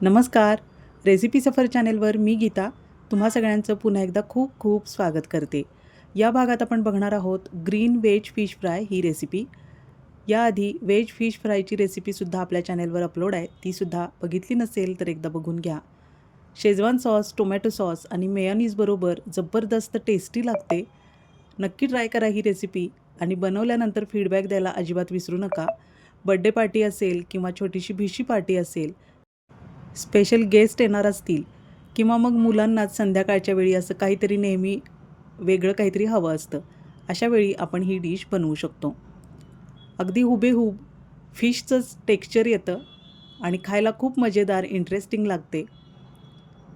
नमस्कार. रेसिपी सफर चॅनेलवर मी गीता तुम्हा सगळ्यांचं पुन्हा एकदा खूप खूप स्वागत करते. या भागात आपण बघणार आहोत ग्रीन व्हेज फिश फ्राय ही रेसिपी. याआधी व्हेज फिश फ्रायची रेसिपीसुद्धा आपल्या चॅनेलवर अपलोड आहे. तीसुद्धा बघितली नसेल तर एकदा बघून घ्या. शेजवान सॉस, टोमॅटो सॉस आणि मेयोनीजबरोबर जबरदस्त टेस्टी लागते. नक्की ट्राय करा ही रेसिपी आणि बनवल्यानंतर फीडबॅक द्यायला अजिबात विसरू नका. बड्डे पार्टी असेल किंवा छोटीशी भिशी पार्टी असेल, स्पेशल गेस्ट येणार असतील किंवा मग मुलांनाच संध्याकाळच्या वेळी असं काहीतरी नेहमी वेगळं काहीतरी हवं असतं, अशा वेळी आपण ही डिश बनवू शकतो. अगदी हुबेहूब फिशचंच टेक्स्चर येतं आणि खायला खूप मजेदार इंटरेस्टिंग लागते.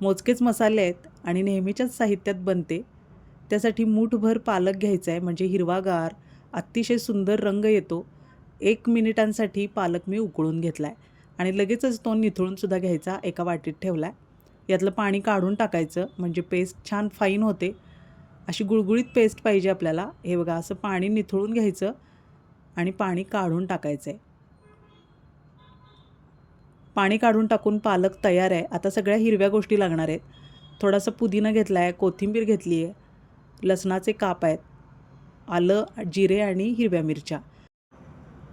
मोजकेच मसाले आहेत आणि नेहमीच्याच साहित्यात बनते. त्यासाठी मूठभर पालक घ्यायचा आहे, म्हणजे हिरवागार अतिशय सुंदर रंग येतो. 1 मिनिटांसाठी पालक मी उकळून घेतला आहे आणि लगेचच तो निथळूनसुद्धा घ्यायचा, एका वाटीत ठेवला आहे. यातलं पाणी काढून टाकायचं, म्हणजे पेस्ट छान फाईन होते. अशी गुळगुळीत पेस्ट पाहिजे आपल्याला. हे बघा, असं पाणी निथळून घ्यायचं आणि पाणी काढून टाकायचं आहे. पाणी काढून टाकून पालक तयार आहे. आता सगळ्या हिरव्या गोष्टी लागणार आहेत. थोडासा पुदिना घेतला आहे, कोथिंबीर घेतली आहे, लसणाचे काप आहेत, आलं, जिरे आणि हिरव्या मिरच्या.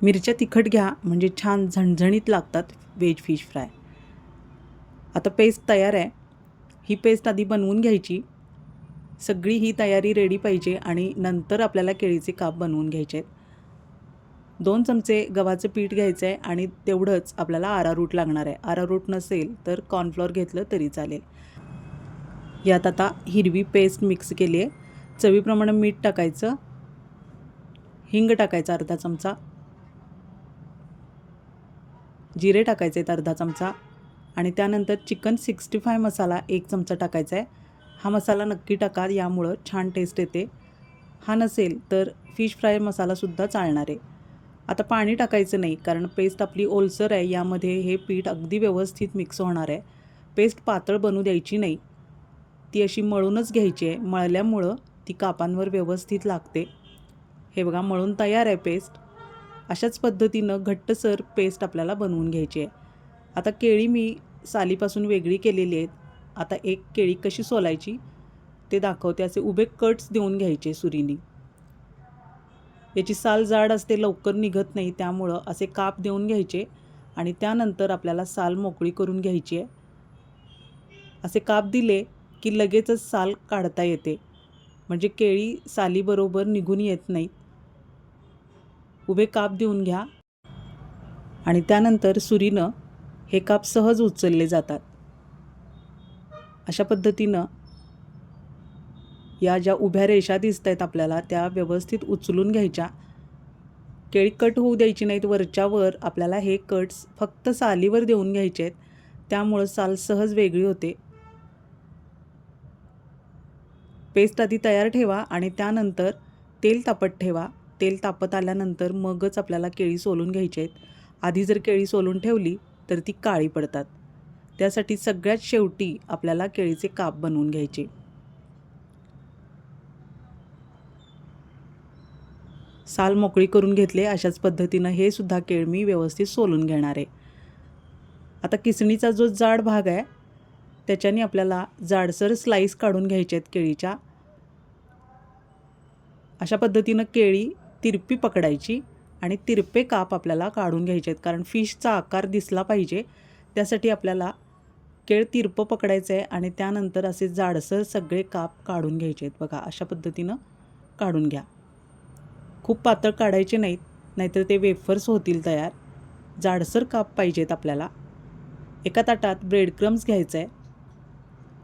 मिरच्या तिखट घ्या, म्हणजे छान झणझणीत लागतात व्हेज फिश फ्राय. आता पेस्ट तयार आहे. ही पेस्ट आधी बनवून घ्यायची. सगळी ही तयारी रेडी पाहिजे आणि नंतर आपल्याला केळीचे काप बनवून घ्यायचे आहेत. 2 चमचे गव्हाचं पीठ घ्यायचं आहे आणि तेवढंच आपल्याला अरारूट लागणार आहे. अरारूट नसेल तर कॉर्नफ्लॉर घेतलं तरी चालेल. यात आता हिरवी पेस्ट मिक्स केली आहे. चवीप्रमाणे मीठ टाकायचं, हिंग टाकायचा अर्धा चमचा, जिरे टाकायचे आहेत अर्धा चमचा आणि त्यानंतर चिकन 65 मसाला 1 चमचा टाकायचा आहे. हा मसाला नक्की टाका, यामुळं छान टेस्ट येते. हा नसेल तर फिश फ्राय मसालासुद्धा चालणार आहे. आता पाणी टाकायचं नाही, कारण पेस्ट आपली ओलसर आहे. यामध्ये हे पीठ अगदी व्यवस्थित मिक्स होणार आहे. पेस्ट पातळ बनू द्यायची नाही, ती अशी मळूनच घ्यायची आहे. मळल्यामुळं ती कापांवर व्यवस्थित लागते. हे बघा, मळून तयार आहे पेस्ट. अशाच पद्धतीनं घट्टसर पेस्ट आपल्याला बनवून घ्यायची आहे. आता केळी मी सालीपासून वेगळी केलेली आहेत. आता एक केळी कशी सोलायची ते दाखवते. असे उभे कट्स देऊन घ्यायचे सुरीनी. याची साल जाड असते, लवकर निघत नाही, त्यामुळं असे काप देऊन घ्यायचे आणि त्यानंतर आपल्याला साल मोकळी करून घ्यायची आहे. असे काप दिले की लगेचच साल काढता येते, म्हणजे केळी सालीबरोबर निघून येत नाहीत. उभे काप देऊन घ्या आणि त्यानंतर सुरीनं हे काप सहज उचलले जातात. अशा पद्धतीनं या ज्या उभ्या रेषा दिसत आहेत आपल्याला, त्या व्यवस्थित उचलून घ्यायच्या. केळी कट होऊ द्यायची नाहीत. वरच्यावर आपल्याला हे कट्स फक्त सालीवर देऊन घ्यायचे आहेत, त्यामुळं साल सहज वेगळी होते. पेस्ट आधी तयार ठेवा आणि त्यानंतर तेल तापत ठेवा. तेल तापत आल्यानंतर मगच आपल्याला केळी सोलून घ्यायची आहेत. आधी जर केळी सोलून ठेवली तर ती काळी पडतात. त्यासाठी सगळ्यात शेवटी आपल्याला केळीचे काप बनवून घ्यायचे. साल मोकळी करून घेतले. अशाच पद्धतीनं हे सुद्धा केळ मी व्यवस्थित सोलून घेणार आहे. आता किसणीचा जो जाड भाग आहे त्याच्याने आपल्याला जाडसर स्लाईस काढून घ्यायचे आहेत केळीच्या. अशा पद्धतीनं केळी तिरपी पकडायची आणि तिरपे काप आपल्याला काढून घ्यायचे आहेत, कारण फिशचा आकार दिसला पाहिजे. त्यासाठी आपल्याला केळ तिरपं पकडायचं आहे आणि त्यानंतर असे जाडसर सगळे काप काढून घ्यायचे आहेत. बघा, अशा पद्धतीनं काढून घ्या. खूप पातळ काढायचे नाहीत, नाहीतर ते वेफर्स होतील तयार. जाडसर काप पाहिजेत आपल्याला. एका ताटात ब्रेड क्रम्स घ्यायचं आहे.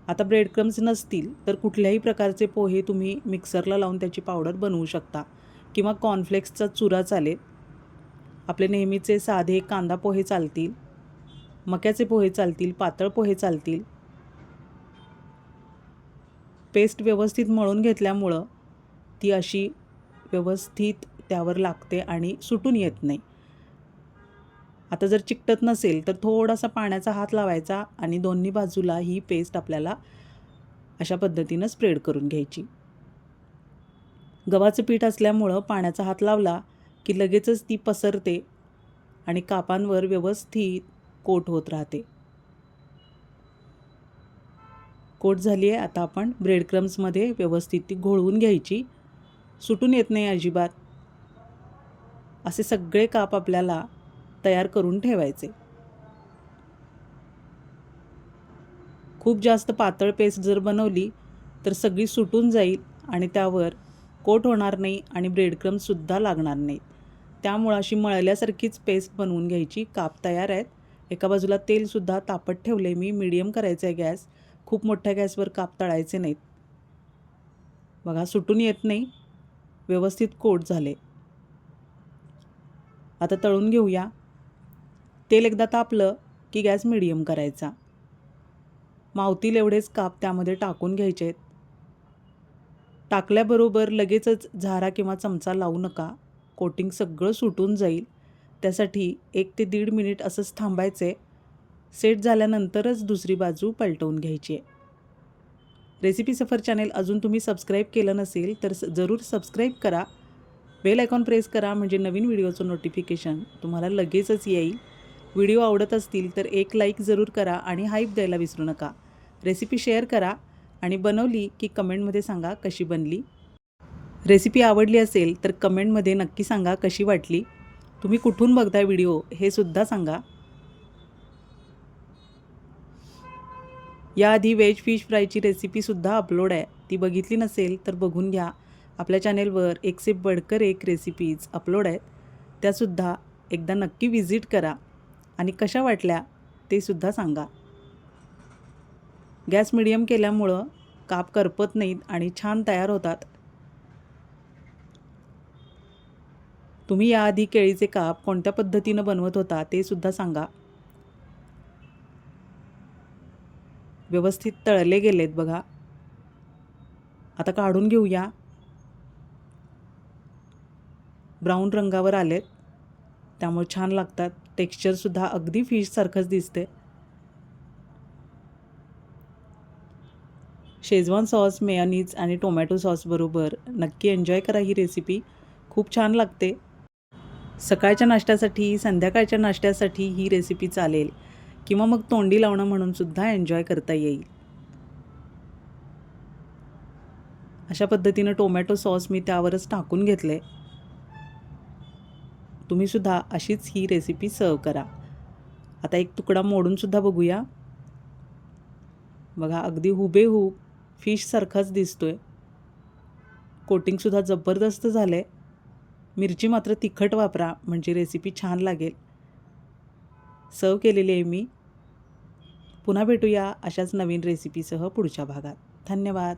आता ब्रेड क्रम्स नसतील तर कुठल्याही प्रकारचे पोहे तुम्ही मिक्सरला लावून त्याची पावडर बनवू शकता, किंवा कॉर्नफ्लेक्सचा चुरा चालेल. आपले नेहमीचे साधे कांदा पोहे चालतील, मक्याचे पोहे चालतील, पातळ पोहे चालतील. पेस्ट व्यवस्थित मळून घेतल्यामुळं ती अशी व्यवस्थित त्यावर लागते आणि सुटून येत नाही. आता जर चिकटत नसेल तर थोडासा पाण्याचा हात लावायचा आणि दोन्ही बाजूला ही पेस्ट आपल्याला अशा पद्धतीनं स्प्रेड करून घ्यायची. गव्हाचं पीठ असल्यामुळं पाण्याचा हात लावला की लगेचच ती पसरते आणि कापांवर व्यवस्थित कोट होत राहते. कोट झाली आहे. आता आपण ब्रेड क्रम्समध्ये व्यवस्थित ती घोळवून घ्यायची. सुटून येत नाही अजिबात. असे सगळे काप आपल्याला तयार करून ठेवायचे. खूप जास्त पातळ पेस्ट जर बनवली तर सगळी सुटून जाईल आणि त्यावर कोट होणार नाही आणि ब्रेड क्रम्ससुद्धा लागणार नाहीत. त्यामुळं अशी मळल्यासारखीच पेस्ट बनवून घ्यायची. काप तयार आहेत. एका बाजूला तेलसुद्धा तापत ठेवले मी. मीडियम करायचं आहे गॅस. खूप मोठ्या गॅसवर काप तळायचे नाहीत. बघा सुटून येत नाही. व्यवस्थित कोट झाले. आता तळून घेऊया. तेल एकदा तापलं की गॅस मीडियम करायचा. मावतील एवढेच काप त्यामध्ये टाकून घ्यायचे आहेत. टाकल्याबरोबर लगेचच झारा किंवा चमचा लावू नका. कोटिंग सगळं सुटून जाईल. त्यासाठी 1 ते 1.5 मिनिट असंच थांबायचे. सेट झाल्यानंतरच दुसरी बाजू पलटवून घ्यायची आहे. रेसिपी सफर चॅनेल अजून तुम्ही सबस्क्राईब केलं नसेल तर जरूर सबस्क्राईब करा. बेल आयकॉन प्रेस करा म्हणजे नवीन व्हिडिओचं नोटिफिकेशन तुम्हाला लगेचच येईल. व्हिडिओ आवडत असतील तर एक लाईक जरूर करा आणि हाईप द्यायला विसरू नका. रेसिपी शेअर करा आणि बनवली की कमेंटमध्ये सांगा कशी बनली. रेसिपी आवडली असेल तर कमेंटमध्ये नक्की सांगा कशी वाटली. तुम्ही कुठून बघताय व्हिडिओ हे सुद्धा सांगा. याआधी व्हेज फिश फ्रायची रेसिपीसुद्धा अपलोड आहे. ती बघितली नसेल तर बघून घ्या. आपल्या चॅनेलवर एक से बढ़कर एक रेसिपीज अपलोड आहेत. त्यासुद्धा एकदा नक्की विजिट करा आणि कशा वाटल्या ते सुद्धा सांगा. गॅस मीडियम केल्यामुळं काप करपत नाहीत आणि छान तयार होतात. तुम्ही याआधी केळीचे काप कोणत्या पद्धतीनं बनवत होता ते सुद्धा सांगा. व्यवस्थित तळले गेलेत बघा. आता काढून घेऊया. ब्राऊन रंगावर आलेत. त्यामुळे छान लागतात. टेक्स्चरसुद्धा अगदी फिशसारखंच दिसते. शेजवान सॉस, मेयोनीज आणि टोमॅटो सॉसबरोबर नक्की एन्जॉय करा ही रेसिपी. खूप छान लागते. सकाळच्या नाश्त्यासाठी, संध्याकाळच्या नाश्त्यासाठी ही रेसिपी चालेल किंवा मग तोंडी लावणं म्हणून सुद्धा एन्जॉय करता येईल. अशा पद्धतीनं टोमॅटो सॉस मी त्यावरच टाकून घेतले. तुम्हीसुद्धा अशीच ही रेसिपी सर्व करा. आता एक तुकडा मोडूनसुद्धा बघूया. बघा अगदी हुबेहूब फिशसारखाच दिसतोय. कोटिंगसुद्धा जबरदस्त झालं आहे. मिरची मात्र तिखट वापरा म्हणजे रेसिपी छान लागेल. सर्व केलेली आहे मी. पुन्हा भेटूया अशाच नवीन रेसिपीसह पुढच्या भागात. धन्यवाद.